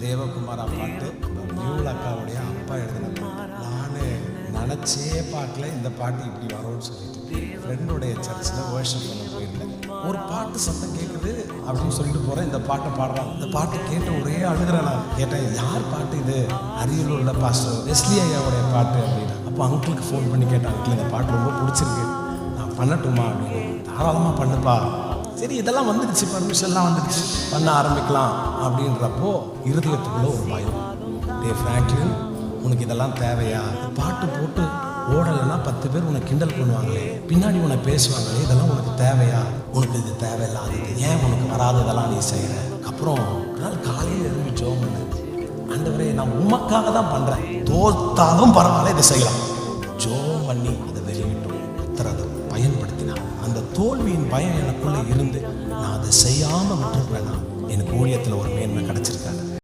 தேவகுமாரா பாட்டு நியூல் அக்காவுடைய அப்பா எழுதின பாட்டு. நான் நினச்சே பாட்டில் இந்த பாட்டு இப்படி வரும்னு சொல்லிட்டு ஃப்ரெண்டுடைய சர்ச்சில் வர்ஷிப் பண்ண போயிருந்தேன். ஒரு பாட்டு சத்தம் கேட்குது அப்படின்னு சொல்லிட்டு போகிறேன். இந்த பாட்டை பாடுறான். இந்த பாட்டு கேட்ட ஒரே அழுகிறேன். நான் கேட்டேன், யார் பாட்டு இது? அரியலூரில் பாஸ்டர் வெஸ்லி ஐயாவுடைய பாட்டு அப்படின்னா. அப்போ அங்கிளுக்கு ஃபோன் பண்ணி கேட்டேன், அங்கிள் இந்த பாட்டு ரொம்ப பிடிச்சிருக்கு, நான் பண்ணட்டுமா அப்படின்னு. தாராளமாக பண்ணுப்பா. சரி, இதெல்லாம் வந்துடுச்சு, பர்மிஷன்லாம் வந்துடுச்சு, பண்ண ஆரம்பிக்கலாம் அப்படின்றப்போ இருதயத்துக்குள்ள ஒரு பயம். டே ஃப்ராங்க்லின், உனக்கு இதெல்லாம் தேவையா? பாட்டு போட்டு ஓடலைன்னா 10 பேர் உனக்கு கிண்டல் பண்ணுவாங்களே, பின்னாடி உன்னை பேசுவாங்களே, இதெல்லாம் உனக்கு தேவையா? உனக்கு இது தேவையில்லாதது, ஏன் உனக்கு வராததெல்லாம் நீ செய்கிற? அப்புறம் ஒரு நாள் காலையில் எழுந்து ஜெபம் பண்ணேன். ஆண்டவரே, நான் உமக்காக தான் பண்ணுறேன், தோத்தாலும் பரவாயில்ல, இதை செய்யலாம். ஜெபம் பண்ணி அதை வெளியிட்டோம். கர்த்தர் அதை பயன்படுத்தினார். அந்த தோல்வியின் பயம் எனக்குள்ளே இருந்து நான் அதை செய்யாமல் விட்டுருப்பேன்னா எனக்கு ஊழியத்தில் ஒரு மேன்மை கிடச்சிருக்கு.